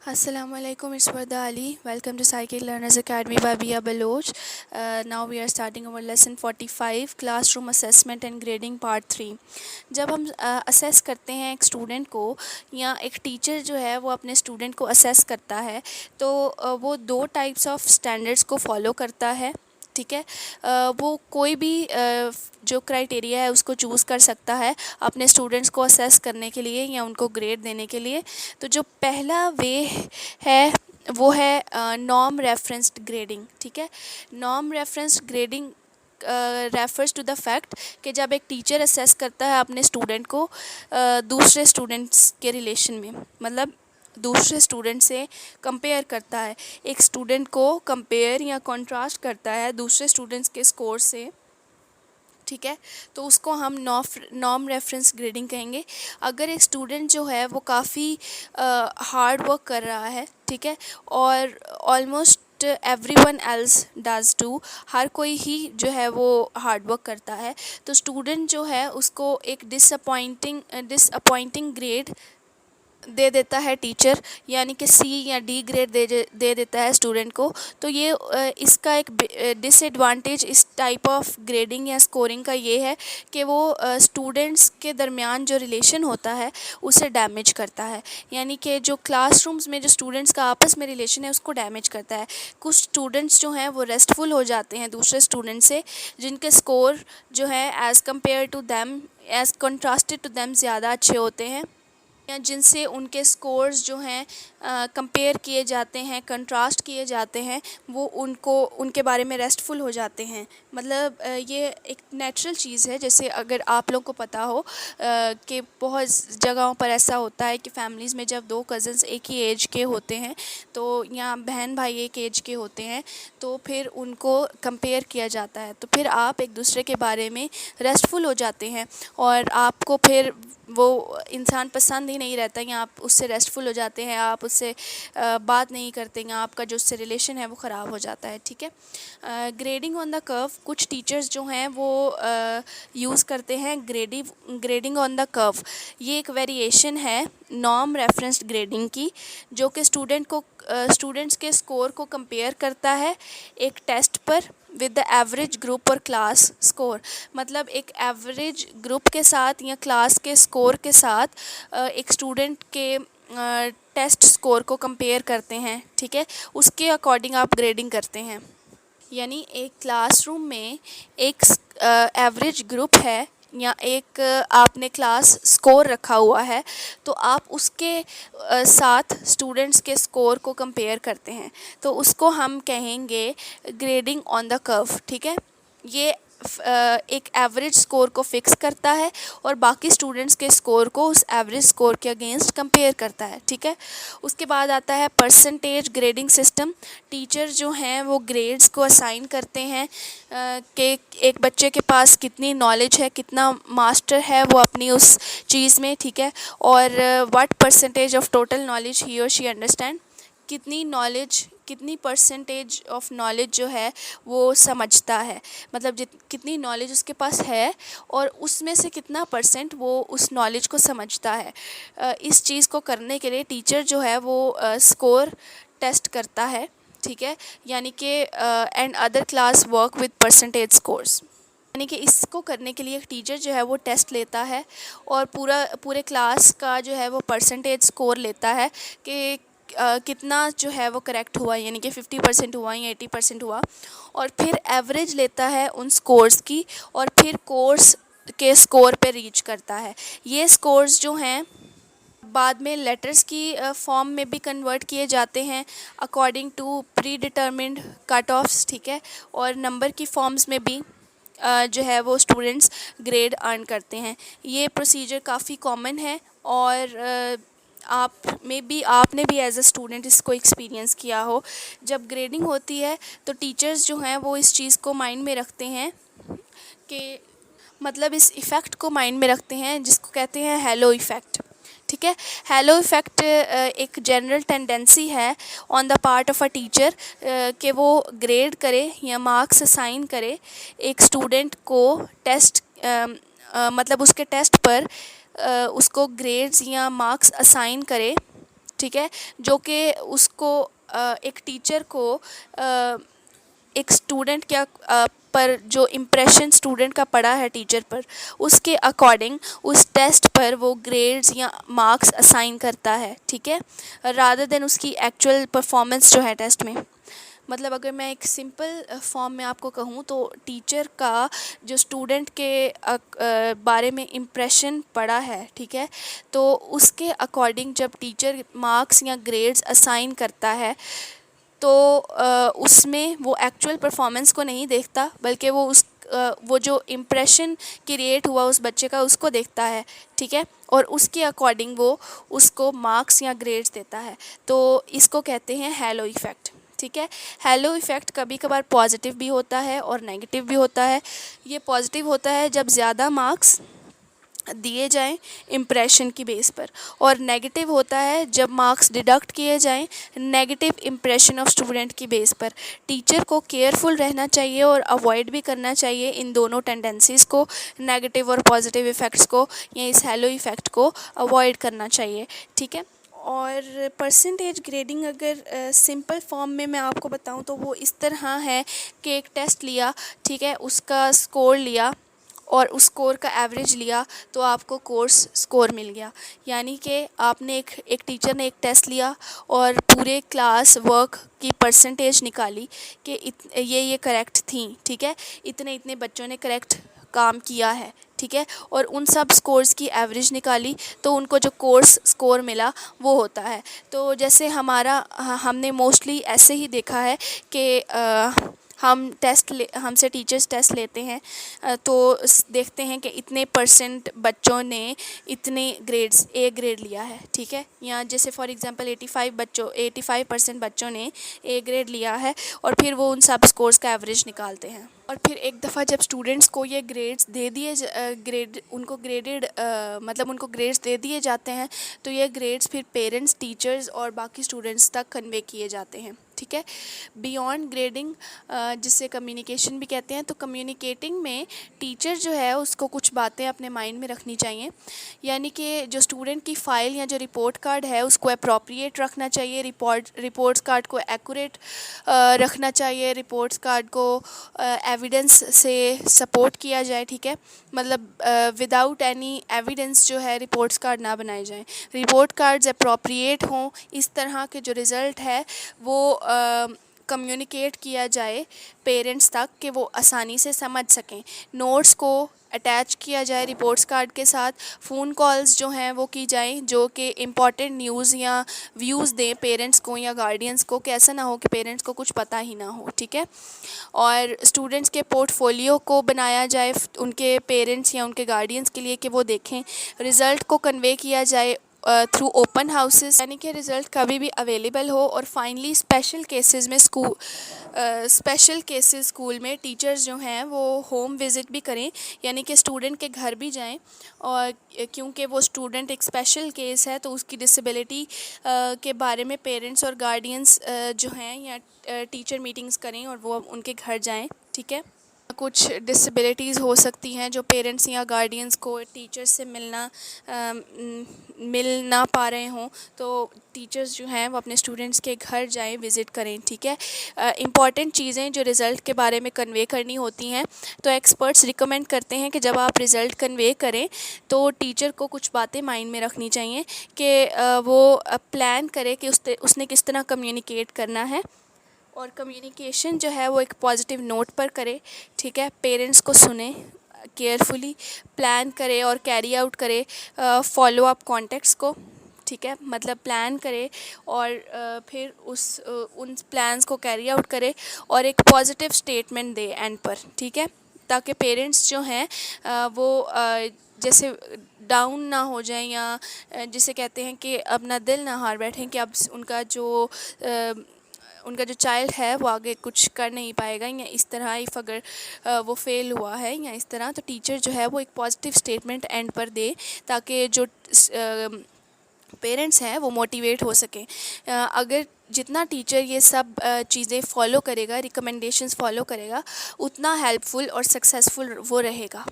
Assalamualaikum, it's Warda Ali. Welcome to Psychic Learners Academy by Bia Baloch. Now we are starting our lesson 45, Classroom Assessment and Grading Part 3. जब हम assess करते हैं एक student को या एक teacher जो है वो अपने स्टूडेंट को असेस करता है तो वो दो टाइप्स ऑफ स्टैंडर्ड्स को फॉलो करता है। ठीक है। वो कोई भी जो क्राइटेरिया है उसको चूज़ कर सकता है अपने स्टूडेंट्स को असेस करने के लिए या उनको ग्रेड देने के लिए। तो जो पहला वे है वो है नॉर्म रेफरेंस्ड ग्रेडिंग। ठीक है। Norm referenced grading refers to the fact कि जब एक टीचर असेस करता है अपने स्टूडेंट को दूसरे स्टूडेंट्स के रिलेशन में, मतलब दूसरे स्टूडेंट से कंपेयर करता है, एक स्टूडेंट को कंपेयर या कंट्रास्ट करता है दूसरे स्टूडेंट्स के स्कोर से। ठीक है। तो उसको हम नॉर्म रेफरेंस ग्रेडिंग कहेंगे। अगर एक स्टूडेंट जो है वो काफ़ी हार्ड वर्क कर रहा है, ठीक है, और almost everyone else does too, हर कोई ही जो है वो हार्ड वर्क करता है, तो स्टूडेंट जो है उसको एक डिसअपॉइंटिंग ग्रेड दे देता है टीचर, यानी कि सी या डी ग्रेड दे देता है स्टूडेंट को। तो ये इसका एक डिसएडवांटेज इस टाइप ऑफ ग्रेडिंग या स्कोरिंग का ये है कि वो स्टूडेंट्स के दरमियान जो रिलेशन होता है उसे डैमेज करता है, यानी कि जो क्लासरूम्स में जो स्टूडेंट्स का आपस में रिलेशन है उसको डैमेज करता है। कुछ स्टूडेंट्स जो हैं वो रेस्टफुल हो जाते हैं दूसरे स्टूडेंट से, जिनके स्कोर जो है as compare to them, as contrasted to them ज़्यादा अच्छे होते हैं, या जिनसे उनके स्कोर्स जो हैं कंपेयर किए जाते हैं, कंट्रास्ट किए जाते हैं, वो उनके बारे में रेस्टफुल हो जाते हैं। मतलब ये एक नेचुरल चीज़ है। जैसे अगर आप लोग को पता हो कि बहुत जगहों पर ऐसा होता है कि फैमिलीज़ में जब दो कज़न्स एक ही एज के होते हैं, तो या बहन भाई एक एज के होते हैं, तो फिर उनको कंपेयर किया जाता है, तो फिर आप एक दूसरे के बारे में रेस्टफुल हो जाते हैं और आपको फिर वो इंसान पसंद ही नहीं रहता, या आप उससे रेस्टफुल हो जाते हैं, आप उससे बात नहीं करते, या आपका जो उससे रिलेशन है वो ख़राब हो जाता है। ठीक है। ग्रेडिंग ऑन द कर्व, कुछ टीचर्स जो हैं वो यूज़ करते हैं ग्रेडिंग ऑन द कर्व। ये एक वेरिएशन है नॉर्म रेफरेंस्ड ग्रेडिंग की, जो कि स्टूडेंट्स के स्कोर को कंपेयर करता है एक टेस्ट पर विद द एवरेज ग्रुप और क्लास स्कोर। मतलब एक एवरेज ग्रुप के साथ या क्लास के स्कोर के साथ एक स्टूडेंट के टेस्ट स्कोर को कंपेयर करते हैं। ठीक है। उसके अकॉर्डिंग आप ग्रेडिंग करते हैं। यानी एक क्लासरूम में एक एवरेज ग्रुप है या एक आपने क्लास स्कोर रखा हुआ है, तो आप उसके साथ स्टूडेंट्स के स्कोर को कंपेयर करते हैं, तो उसको हम कहेंगे ग्रेडिंग ऑन द कर्व। ठीक है। ये एक एवरेज स्कोर को फिक्स करता है और बाकी स्टूडेंट्स के स्कोर को उस एवरेज स्कोर के अगेंस्ट कंपेयर करता है। ठीक है। उसके बाद आता है परसेंटेज ग्रेडिंग सिस्टम। टीचर जो हैं वो ग्रेड्स को असाइन करते हैं कि एक बच्चे के पास कितनी नॉलेज है, कितना मास्टर है वो अपनी उस चीज़ में। ठीक है। और what percentage of total knowledge he और शी अंडरस्टैंड, कितनी परसेंटेज ऑफ नॉलेज जो है वो समझता है, मतलब कितनी नॉलेज उसके पास है और उसमें से कितना परसेंट वो उस नॉलेज को समझता है। इस चीज़ को करने के लिए टीचर जो है वो स्कोर टेस्ट करता है। ठीक है। यानी कि and other class work with percentage scores, यानी कि इसको करने के लिए एक टीचर जो है वो टेस्ट लेता है और पूरे क्लास का जो है वो परसेंटेज स्कोर लेता है कि कितना जो है वो करेक्ट हुआ, यानी कि 50% हुआ या 80% हुआ, और फिर एवरेज लेता है उन स्कोर्स की और फिर कोर्स के स्कोर पे रीच करता है। ये स्कोर्स जो हैं बाद में लेटर्स की फॉर्म में भी कन्वर्ट किए जाते हैं according to pre determined cut offs. ठीक है। और नंबर की फॉर्म्स में भी जो है वो स्टूडेंट्स ग्रेड अर्न करते हैं। ये प्रोसीजर काफ़ी कॉमन है और आपने भी एज अ स्टूडेंट इसको एक्सपीरियंस किया हो। जब ग्रेडिंग होती है तो टीचर्स जो हैं वो इस चीज़ को माइंड में रखते हैं कि, मतलब इस इफ़ेक्ट को माइंड में रखते हैं जिसको कहते हैं हेलो इफ़ेक्ट। ठीक है। हेलो इफ़ेक्ट एक जनरल टेंडेंसी है on the part of a teacher कि वो ग्रेड करे या मार्क्स असाइन करे एक स्टूडेंट को टेस्ट, मतलब उसके टेस्ट पर उसको ग्रेड्स या मार्क्स असाइन करे। ठीक है, जो कि उसको एक टीचर को एक स्टूडेंट पर जो इम्प्रेशन स्टूडेंट का पड़ा है टीचर पर, उसके अकॉर्डिंग उस टेस्ट पर वो ग्रेड्स या मार्क्स असाइन करता है, ठीक है, रादर देन उसकी एक्चुअल परफॉर्मेंस जो है टेस्ट में। मतलब अगर मैं एक सिंपल फॉर्म में आपको कहूँ तो टीचर का जो स्टूडेंट के बारे में इम्प्रेशन पड़ा है, ठीक है, तो उसके अकॉर्डिंग जब टीचर मार्क्स या ग्रेड्स असाइन करता है तो उसमें वो एक्चुअल परफॉर्मेंस को नहीं देखता, बल्कि वो जो इम्प्रेशन क्रिएट हुआ उस बच्चे का उसको देखता है, ठीक है, और उसके अकॉर्डिंग वो उसको मार्क्स या ग्रेड्स देता है। तो इसको कहते हैं हैलो इफ़ेक्ट, ठीक है। हैलो इफ़ेक्ट कभी कभार पॉजिटिव भी होता है और नेगेटिव भी होता है। ये पॉजिटिव होता है जब ज़्यादा मार्क्स दिए जाएं इम्प्रेशन की बेस पर, और नेगेटिव होता है जब मार्क्स डिडक्ट किए जाएं नेगेटिव इम्प्रेशन ऑफ स्टूडेंट की बेस पर। टीचर को केयरफुल रहना चाहिए और अवॉइड भी करना चाहिए इन दोनों टेंडेंसीज़ को, नेगेटिव और पॉजिटिव इफ़ेक्ट्स को, या इस हैलो इफ़ेक्ट को अवॉइड करना चाहिए, ठीक है। और परसेंटेज ग्रेडिंग अगर सिंपल फॉर्म में मैं आपको बताऊं तो वो इस तरह है कि एक टेस्ट लिया, ठीक है, उसका स्कोर लिया और उस स्कोर का एवरेज लिया तो आपको कोर्स स्कोर मिल गया। यानी कि आपने एक टीचर ने एक टेस्ट लिया और पूरे क्लास वर्क की परसेंटेज निकाली कि ये करेक्ट थी, ठीक है, इतने इतने बच्चों ने करेक्ट काम किया है, ठीक है, और उन सब स्कोर्स की एवरेज निकाली तो उनको जो कोर्स स्कोर मिला वो होता है। तो जैसे हमने मोस्टली ऐसे ही देखा है कि हमसे टीचर्स टेस्ट लेते हैं, तो देखते हैं कि इतने परसेंट बच्चों ने इतने ग्रेड्स ए ग्रेड लिया है, ठीक है, या जैसे फॉर एग्जांपल 85% बच्चों ने ए ग्रेड लिया है, और फिर वो उन सब स्कोर्स का एवरेज निकालते हैं। और फिर एक दफ़ा जब स्टूडेंट्स को ये ग्रेड्स दे दिए उनको ग्रेड्स दे दिए जाते हैं, तो ये ग्रेड्स फिर पेरेंट्स, टीचर्स और बाकी स्टूडेंट्स तक कन्वे किए जाते हैं, ठीक है। बियॉन्ड ग्रेडिंग, जिसे कम्युनिकेशन भी कहते हैं, तो कम्युनिकेटिंग में टीचर जो है उसको कुछ बातें अपने माइंड में रखनी चाहिए। यानी कि जो स्टूडेंट की फ़ाइल या जो रिपोर्ट कार्ड है उसको अप्रोप्रिएट रखना चाहिए, रिपोर्ट्स कार्ड को एक्यूरेट रखना चाहिए, रिपोर्ट्स कार्ड को एविडेंस से सपोर्ट किया जाए, ठीक है, मतलब विदाउट एनी एविडेंस जो है रिपोर्ट्स कार्ड ना बनाए जाएं। रिपोर्ट कार्ड्स अप्रोप्रिएट हों, इस तरह के जो रिज़ल्ट है वो कम्युनिकेट किया जाए पेरेंट्स तक कि वो आसानी से समझ सकें। नोट्स को अटैच किया जाए रिपोर्ट्स कार्ड के साथ। फ़ोन कॉल्स जो हैं वो की जाएं जो कि इम्पॉर्टेंट न्यूज़ या व्यूज़ दें पेरेंट्स को या गार्डियंस को, कि ऐसा ना हो कि पेरेंट्स को कुछ पता ही ना हो, ठीक है। और स्टूडेंट्स के पोर्टफोलियो को बनाया जाए उनके पेरेंट्स या उनके गार्डियंस के लिए कि वो देखें। रिज़ल्ट को कन्वे किया जाए थ्रू ओपन हाउसेस, यानी कि रिज़ल्ट कभी भी अवेलेबल हो। और फाइनली स्पेशल केसेस स्कूल में टीचर्स जो हैं वो होम विज़िट भी करें, यानी कि स्टूडेंट के घर भी जाएं, और क्योंकि वो स्टूडेंट एक स्पेशल केस है तो उसकी डिसेबिलिटी के बारे में पेरेंट्स और गार्डियंस जो हैं या टीचर मीटिंग्स करें और वो उनके घर जाएं, ठीक है। कुछ डिसेबिलिटीज़ हो सकती हैं जो पेरेंट्स या गार्डियंस को टीचर्स से मिल ना पा रहे हों, तो टीचर्स जो हैं वो अपने स्टूडेंट्स के घर जाएं, विज़िट करें, ठीक है। इम्पॉर्टेंट चीज़ें जो रिज़ल्ट के बारे में कन्वे करनी होती हैं, तो एक्सपर्ट्स रिकमेंड करते हैं कि जब आप रिज़ल्ट कन्वे करें तो टीचर को कुछ बातें माइंड में रखनी चाहिए कि वो प्लान करे कि उसने किस तरह कम्युनिकेट करना है, और कम्युनिकेशन जो है वो एक पॉजिटिव नोट पर करे, ठीक है। पेरेंट्स को सुने, केयरफुली प्लान करे और कैरी आउट करे फॉलो अप कॉन्टेक्ट्स को, ठीक है, मतलब प्लान करे और फिर उन प्लान्स को कैरी आउट करे और एक पॉजिटिव स्टेटमेंट दे एंड पर, ठीक है, ताकि पेरेंट्स जो हैं वो जैसे डाउन ना हो जाएं, या जिसे कहते हैं कि अपना दिल ना हार बैठें कि अब उनका जो चाइल्ड है वो आगे कुछ कर नहीं पाएगा, या इस तरह इफ़ अगर वो फेल हुआ है या इस तरह, तो टीचर जो है वो एक पॉजिटिव स्टेटमेंट एंड पर दे ताकि जो पेरेंट्स हैं वो मोटिवेट हो सकें। अगर जितना टीचर ये सब चीज़ें फॉलो करेगा, रिकमेंडेशंस फॉलो करेगा, उतना हेल्पफुल और सक्सेसफुल वो रहेगा।